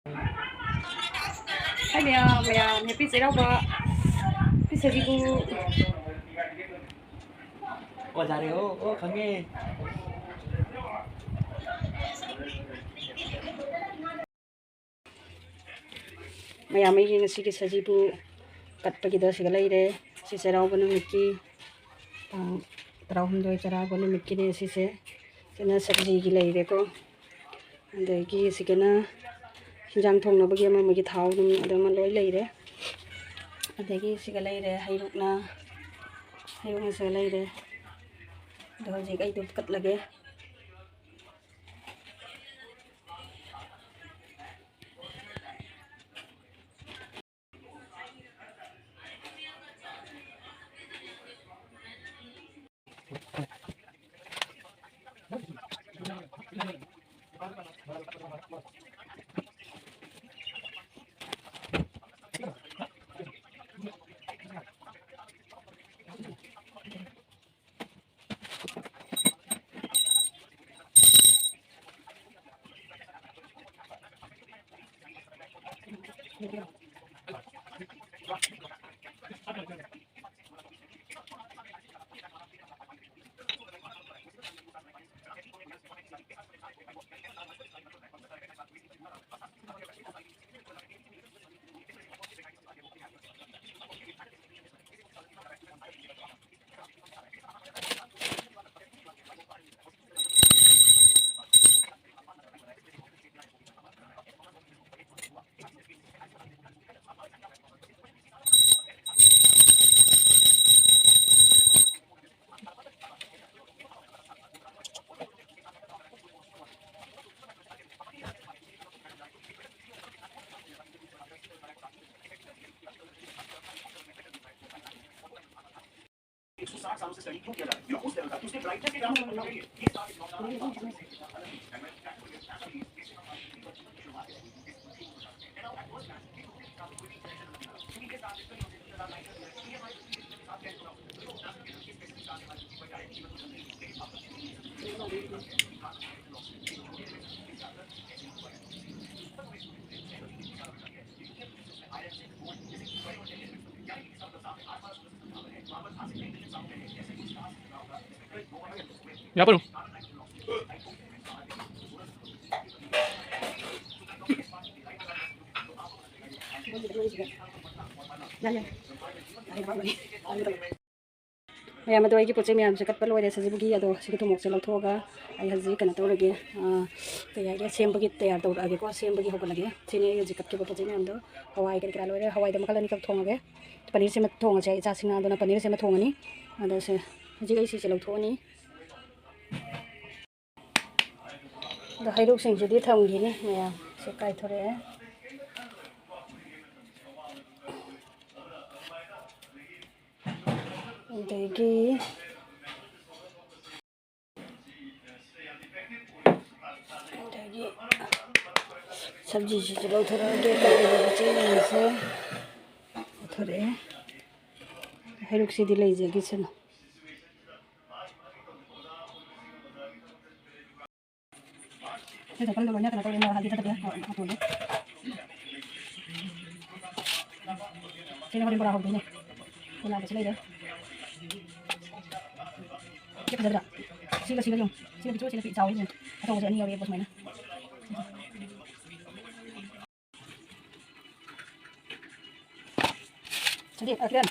Hai mèo, mèo happy sẽ đâu vợ? Happy sẽ đi cu. 잘해요. 강해. Mèo mấy cái sĩ cái sẽ đi bu. Cắt bagi đó sẽ lấy đấy. Sĩ sẽ đâu bữa Mickey. Trâu hôm đôi chara bữa Mickey này sĩ sẽ na sabji cái lấy đấy cô. Đấy cái sĩ cái na hinjang thong na bagi mà mấy cái thau nó đó mà lối lấy đấy. Đấy cái sĩ cái lấy đấy hay lúc na sẽ lấy đấy. Đó gì cái tôi cắt lagi. Ya belum. Maya ma doi ki poche miyam se kat pa loi de sa jibu gi ado sigi to mok se lau thoga ai haji kana to lagi te ya ge sem bagi te ya to age ko sem bagi hokal lagi chini ye jikat ke poche miyam do hawai ke kra loi de hawai de makala ni kap thong age paneer se ma thong se cha singna do na paneer se ma thong ani ado se haji ai si se lau tho ni do hai ruk sing ji di thong gi ni maya se kai thore degi सब्जी चलो थोड़ा से थोड़े हेरुक सीधी ले जाएगी चलो ये तो कल लोगों ने तो हल्दी तक दिया आप बोलो चलो बड़े बड़ा हो गया बोला के चले जाओ ये पता सीगा सीगा जो सीगा बिचो सीगा पिचाओ ये तो मुझे नहीं और ये बस मैंने चलिए अगले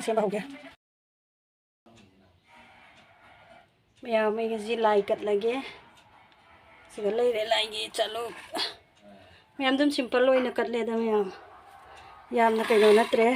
xem vào kìa mèo mấy cái gì lại cật lại ghé chỉ có lấy để lại gì chalo mèo em simple lôi nó cật lên đó mèo yam nó cái nó nát tre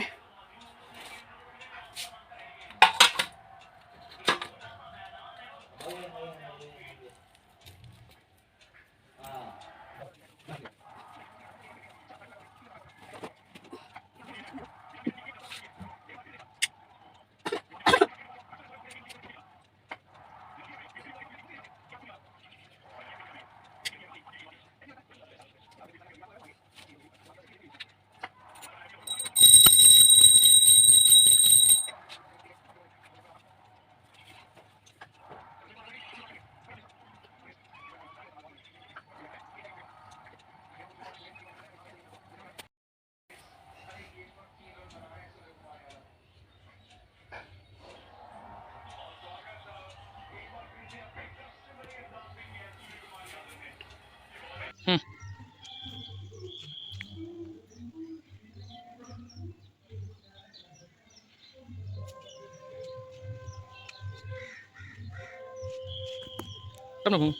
Kan mo.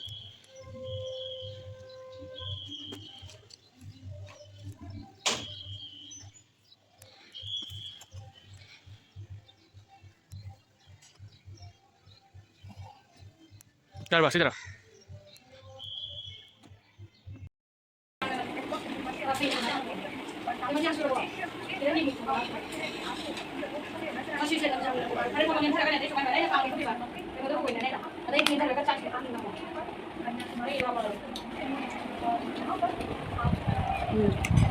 Cara ba, sidra.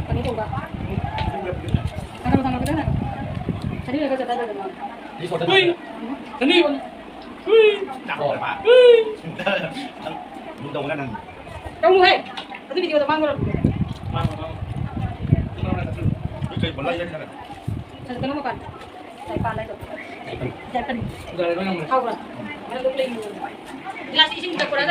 Ganito ba? Tanggal kita na. Sali ka sa dada mo. Uy! Sani! Uy! Nako, Pak. Uy! Bundong ka nang. Kamu he. Tadi video manggol. Ikay balay yan na. Sa kanong makan. Sa palay to. Japan. Dari mana mo? Hawra. Ano to play mo? Glass ising ta pura